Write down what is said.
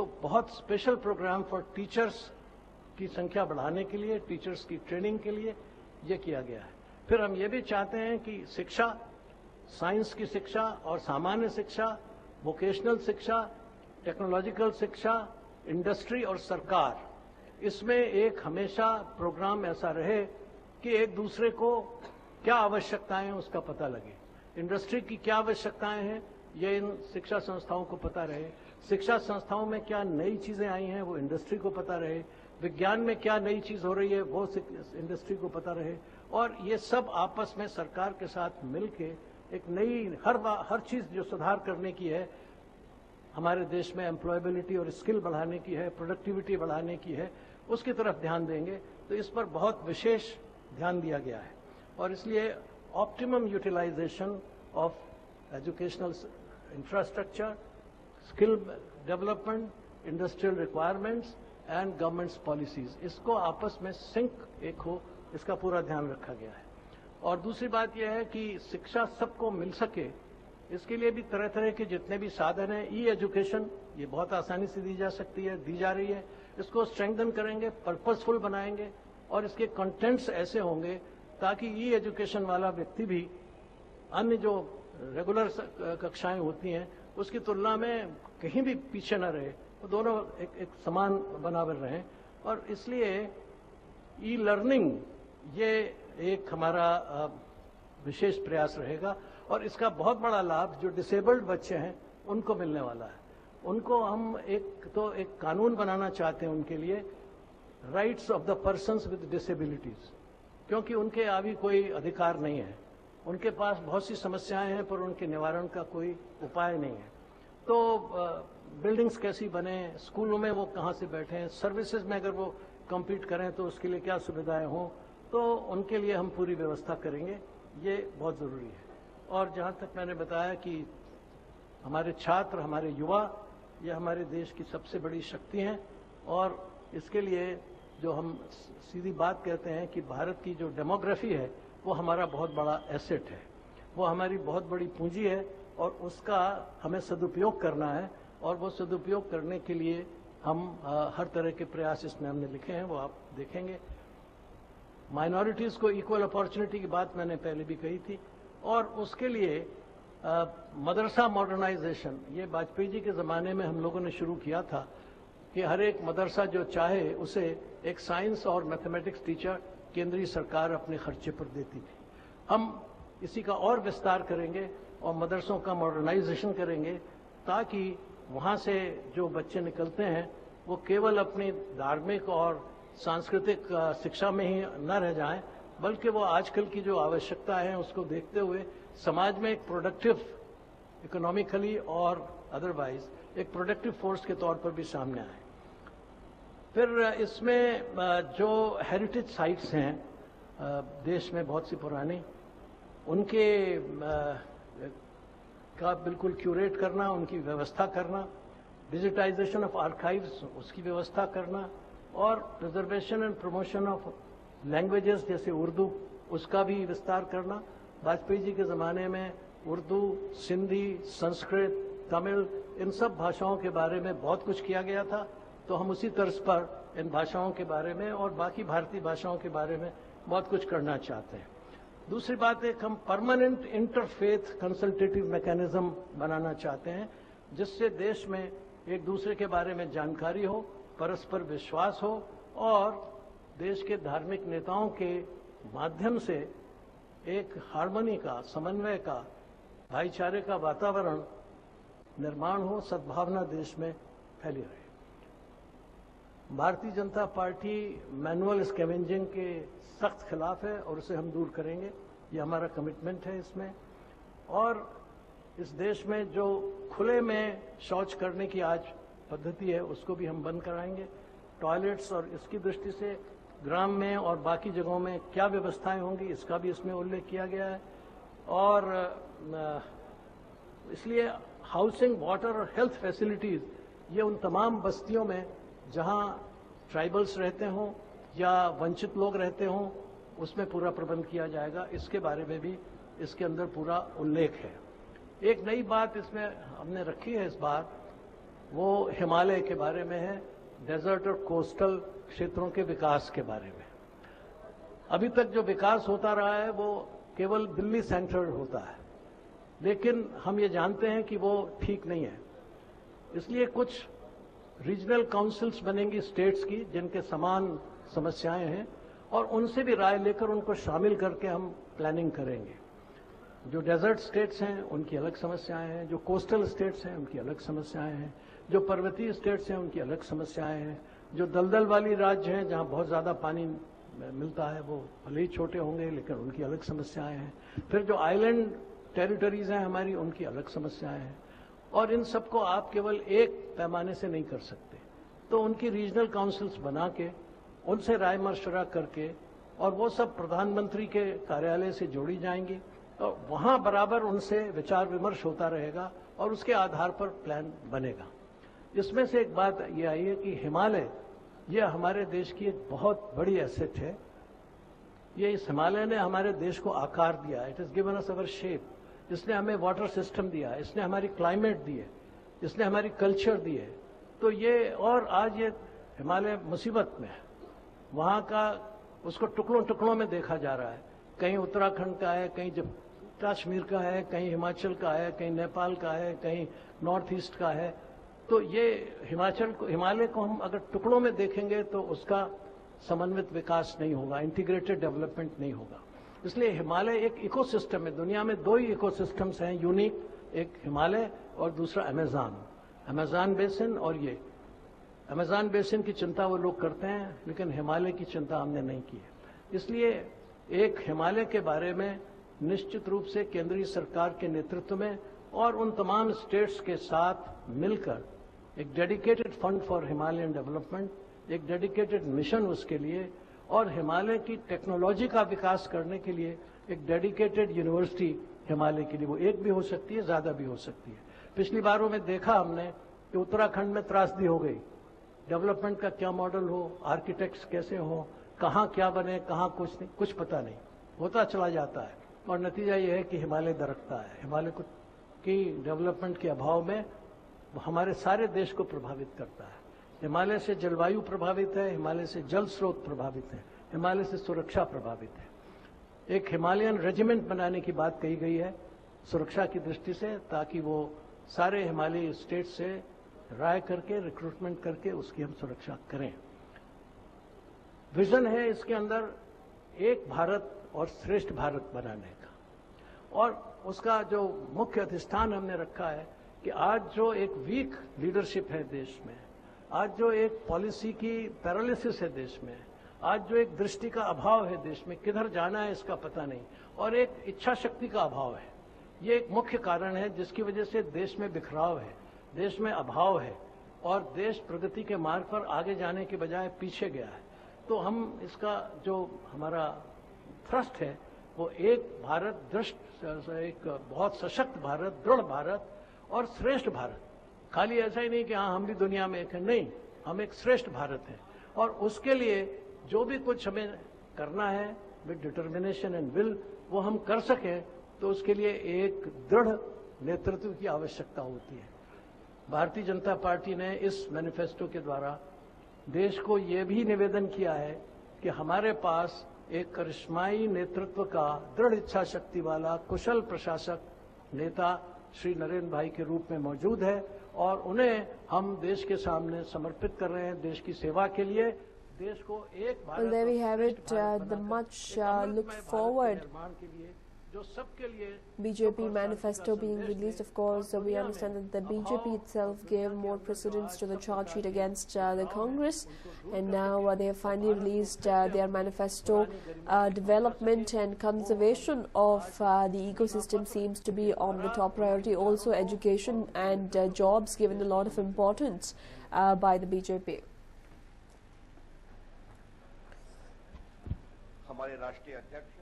तो बहुत special programme for teachers की संख्या बढ़ाने के लिए, टीचर्स की ट्रेनिंग के लिए ये किया गया है। फिर हम ये भी चाहते हैं कि शिक्षा, साइंस की शिक्षा और सामान्य शिक्षा, वोकेशनल शिक्षा, टेक्नोलॉजिकल शिक्षा, इंडस्ट्री और सरकार, इसमें एक हमेशा प्रोग्राम ऐसा रहे कि एक दूसरे को क्या आवश्यकताएं हैं उसका पता लगे। इंडस्ट्री की क्या आवश्यकताएं हैं ये इन शिक्षा संस्थाओं को पता रहे, शिक्षा संस्थाओं में क्या नई चीजें आई हैं वो इंडस्ट्री को पता रहे, विज्ञान में क्या नई चीज हो रही है वो इंडस्ट्री को पता रहे, और ये सब आपस में सरकार के साथ मिलके एक नई हर चीज जो सुधार करने की है, हमारे देश में एम्प्लॉयबिलिटी और स्किल बढ़ाने की है, प्रोडक्टिविटी बढ़ाने की है, उसकी तरफ ध्यान देंगे। तो इस पर बहुत विशेष ध्यान दिया गया है और इसलिए optimum utilisation of educational infrastructure, skill development, industrial requirements and governments policies, इसको आपस में सिंक एक हो, इसका पूरा ध्यान रखा गया है। और दूसरी बात यह है कि शिक्षा सबको मिल सके, इसके लिए भी तरह तरह के जितने भी साधन हैं, ई एजुकेशन ये बहुत आसानी से दी जा सकती है, दी जा रही है, इसको स्ट्रेंथन करेंगे, पर्पसफुल बनाएंगे और इसके कंटेंट्स ऐसे होंगे ताकि ई एजुकेशन वाला व्यक्ति भी अन्य जो रेगुलर कक्षाएं होती हैं उसकी तुलना में कहीं भी पीछे न रहे, वो दोनों एक समान बराबर रहें। और इसलिए ई लर्निंग ये एक हमारा विशेष प्रयास रहेगा और इसका बहुत बड़ा लाभ जो डिसेबल्ड बच्चे हैं उनको मिलने वाला है। उनको हम एक कानून बनाना चाहते हैं उनके लिए, rights of the persons with disabilities, क्योंकि उनके अभी कोई अधिकार नहीं है, उनके पास बहुत सी समस्याएं हैं पर उनके निवारण का कोई उपाय नहीं है। तो बिल्डिंग्स कैसी बने, स्कूलों में वो कहाँ से बैठें, सर्विसेज में अगर वो कम्पीट करें तो उसके लिए क्या सुविधाएं हों, तो उनके लिए हम पूरी व्यवस्था करेंगे, ये बहुत ज़रूरी है। और जहाँ तक मैंने बताया कि हमारे छात्र, हमारे युवा, ये हमारे देश की सबसे बड़ी शक्ति हैं और इसके लिए जो हम सीधी बात कहते हैं कि भारत की जो डेमोग्राफी है वो हमारा बहुत बड़ा एसेट है, वो हमारी बहुत बड़ी पूंजी है और उसका हमें सदुपयोग करना है। और वो सदुपयोग करने के लिए हम हर तरह के प्रयास इसमें हमने लिखे हैं, वो आप देखेंगे। माइनॉरिटीज़ को इक्वल अपॉर्चुनिटी की बात मैंने पहले भी कही थी और उसके लिए मदरसा मॉडर्नाइजेशन, ये वाजपेयी जी के ज़माने में हम लोगों ने शुरू किया था कि हर एक मदरसा जो चाहे उसे एक साइंस और मैथमेटिक्स टीचर केंद्रीय सरकार अपने खर्चे पर देती थी। हम इसी का और विस्तार करेंगे और मदरसों का मॉडर्नाइजेशन करेंगे ताकि वहाँ से जो बच्चे निकलते हैं वो केवल अपनी धार्मिक और सांस्कृतिक शिक्षा में ही न रह जाएं, बल्कि वो आजकल की जो आवश्यकता है उसको देखते हुए समाज में एक प्रोडक्टिव, इकोनॉमिकली और अदरवाइज एक प्रोडक्टिव फोर्स के तौर पर भी सामने आए। फिर इसमें जो हेरिटेज साइट्स हैं देश में बहुत सी पुरानी, उनके का बिल्कुल क्यूरेट करना, उनकी व्यवस्था करना, डिजिटाइजेशन ऑफ आर्काइव्स उसकी व्यवस्था करना और preservation and promotion of languages जैसे उर्दू, उसका भी विस्तार करना। वाजपेयी जी के ज़माने में उर्दू, सिंधी, संस्कृत, तमिल, इन सब भाषाओं के बारे में बहुत कुछ किया गया था, तो हम उसी तर्ज पर इन भाषाओं के बारे में और बाकी भारतीय भाषाओं के बारे में बहुत कुछ करना चाहते हैं। दूसरी बात है कि हम परमानेंट इंटरफेथ कंसल्टेटिव मैकेनिज्म बनाना चाहते हैं, जिससे देश में एक दूसरे के बारे में जानकारी हो, परस्पर विश्वास हो और देश के धार्मिक नेताओं के माध्यम से एक हार्मनी का, समन्वय का, भाईचारे का वातावरण निर्माण हो, सद्भावना देश में फैली रहे। Bharatiya Janata party manual scavenging के सख्त खिलाफ है और उसे हम दूर करेंगे, ये हमारा कमिटमेंट है इसमें। और इस देश में जो खुले में शौच करने की आज पद्धति है उसको भी हम बंद कराएंगे। टॉयलेट्स और इसकी दृष्टि से ग्राम में और बाकी जगहों में क्या व्यवस्थाएं होंगी इसका भी इसमें उल्लेख किया गया है। और इसलिए हाउसिंग, वाटर और हेल्थ फैसिलिटीज, ये उन तमाम बस्तियों में जहां ट्राइबल्स रहते हों या वंचित लोग रहते हों उसमें पूरा प्रबंध किया जाएगा। इसके बारे में भी इसके अंदर पूरा उल्लेख है। एक नई बात इसमें हमने रखी है इस बार वो हिमालय के बारे में है, डेजर्ट और कोस्टल क्षेत्रों के विकास के बारे में। अभी तक जो विकास होता रहा है वो केवल दिल्ली सेंट्रल होता है, लेकिन हम ये जानते हैं कि वो ठीक नहीं है। इसलिए कुछ रीजनल काउंसिल्स बनेंगी स्टेट्स की, जिनके समान समस्याएं हैं, और उनसे भी राय लेकर उनको शामिल करके हम प्लानिंग करेंगे। जो डेजर्ट स्टेट्स हैं उनकी अलग समस्याएं हैं, जो कोस्टल स्टेट्स हैं उनकी अलग समस्याएं हैं, जो पर्वतीय स्टेट्स हैं उनकी अलग समस्याएं हैं, जो दलदल वाली राज्य हैं जहां बहुत ज्यादा पानी मिलता है वो भले ही छोटे होंगे लेकिन उनकी अलग समस्याएं हैं। फिर जो आइलैंड टेरिटरीज हैं हमारी, उनकी अलग समस्याएं हैं, और इन सबको आप केवल एक पैमाने से नहीं कर सकते। तो उनकी रीजनल काउंसिल्स बना के उनसे राय मशवरा करके, और वो सब प्रधानमंत्री के कार्यालय से जोड़ी जाएंगी, और वहां बराबर उनसे विचार विमर्श होता रहेगा और उसके आधार पर प्लान बनेगा। इसमें से एक बात ये आई है कि हिमालय ये हमारे देश की एक बहुत बड़ी एसेट है। ये इस हिमालय ने हमारे देश को आकार दिया, it is given us our shape. इसने हमें वाटर सिस्टम दिया, इसने हमारी क्लाइमेट दी है, इसने हमारी कल्चर दी है। तो ये, और आज ये हिमालय मुसीबत में है, वहां का उसको टुकड़ों टुकड़ों में देखा जा रहा है। कहीं उत्तराखंड का है, कहीं कश्मीर का है, कहीं हिमाचल का है, कहीं नेपाल का है, कहीं नॉर्थ ईस्ट का है। तो ये हिमालय को हम अगर टुकड़ों में देखेंगे तो उसका समन्वित विकास नहीं होगा, इंटीग्रेटेड डेवलपमेंट नहीं होगा। इसलिए हिमालय एक इकोसिस्टम है। दुनिया में दो ही इकोसिस्टम्स हैं यूनिक, एक हिमालय और दूसरा अमेज़न बेसिन। और ये अमेज़न बेसिन की चिंता वो लोग करते हैं, लेकिन हिमालय की चिंता हमने नहीं की है। इसलिए एक हिमालय के बारे में निश्चित रूप से केंद्रीय सरकार के नेतृत्व में और उन तमाम स्टेट्स के साथ मिलकर एक dedicated fund for Himalayan development, एक डेडिकेटेड मिशन उसके लिए, और हिमालय की टेक्नोलॉजी का विकास करने के लिए एक डेडिकेटेड यूनिवर्सिटी हिमालय के लिए। वो एक भी हो सकती है, ज्यादा भी हो सकती है। पिछली बारों में देखा हमने कि उत्तराखंड में त्रासदी हो गई, डेवलपमेंट का क्या मॉडल हो, आर्किटेक्ट्स कैसे हो, कहाँ क्या बने, कहाँ कुछ नहीं, कुछ पता नहीं, होता चला जाता है। और नतीजा ये है कि हिमालय दरकता है। हिमालय की डेवलपमेंट के अभाव में हमारे सारे देश को प्रभावित करता है। हिमालय से जलवायु प्रभावित है, हिमालय से जल स्रोत प्रभावित है, हिमालय से सुरक्षा प्रभावित है। एक हिमालयन रेजिमेंट बनाने की बात कही गई है सुरक्षा की दृष्टि से, ताकि वो सारे हिमालयी स्टेट से राय करके, रिक्रूटमेंट करके उसकी हम सुरक्षा करें। विजन है इसके अंदर एक भारत और श्रेष्ठ भारत बनाने का, और उसका जो मुख्य अधिष्ठान हमने रखा है कि आज जो एक वीक लीडरशिप है देश में, आज जो एक पॉलिसी की पैरालिसिस है देश में, आज जो एक दृष्टि का अभाव है देश में, किधर जाना है इसका पता नहीं, और एक इच्छा शक्ति का अभाव है, ये एक मुख्य कारण है जिसकी वजह से देश में बिखराव है, देश में अभाव है, और देश प्रगति के मार्ग पर आगे जाने के बजाय पीछे गया है। तो हम इसका जो हमारा थ्रस्ट है वो एक भारत, एक बहुत सशक्त भारत, दृढ़ भारत और श्रेष्ठ भारत। खाली ऐसा ही नहीं कि हाँ हम भी दुनिया में एक है, नहीं, हम एक श्रेष्ठ भारत हैं। और उसके लिए जो भी कुछ हमें करना है विद डिटर्मिनेशन एंड विल, वो हम कर सकें, तो उसके लिए एक दृढ़ नेतृत्व की आवश्यकता होती है। भारतीय जनता पार्टी ने इस मैनिफेस्टो के द्वारा देश को ये भी निवेदन किया है कि हमारे पास एक करिश्माई नेतृत्व का, दृढ़ इच्छा शक्ति वाला, कुशल प्रशासक नेता श्री नरेंद्र भाई के रूप में मौजूद है, और उन्हें हम देश के सामने समर्पित कर रहे हैं, देश की सेवा के लिए, देश को एक Bharat. Well, there we have it, the much looked forward BJP manifesto being released. Of course, we understand that the BJP itself gave more precedence to the charge sheet against the Congress, and now they have finally released their manifesto. Development and conservation of the ecosystem seems to be on the top priority. Also, education and jobs given a lot of importance by the BJP. हमारे राष्ट्रीय अध्यक्ष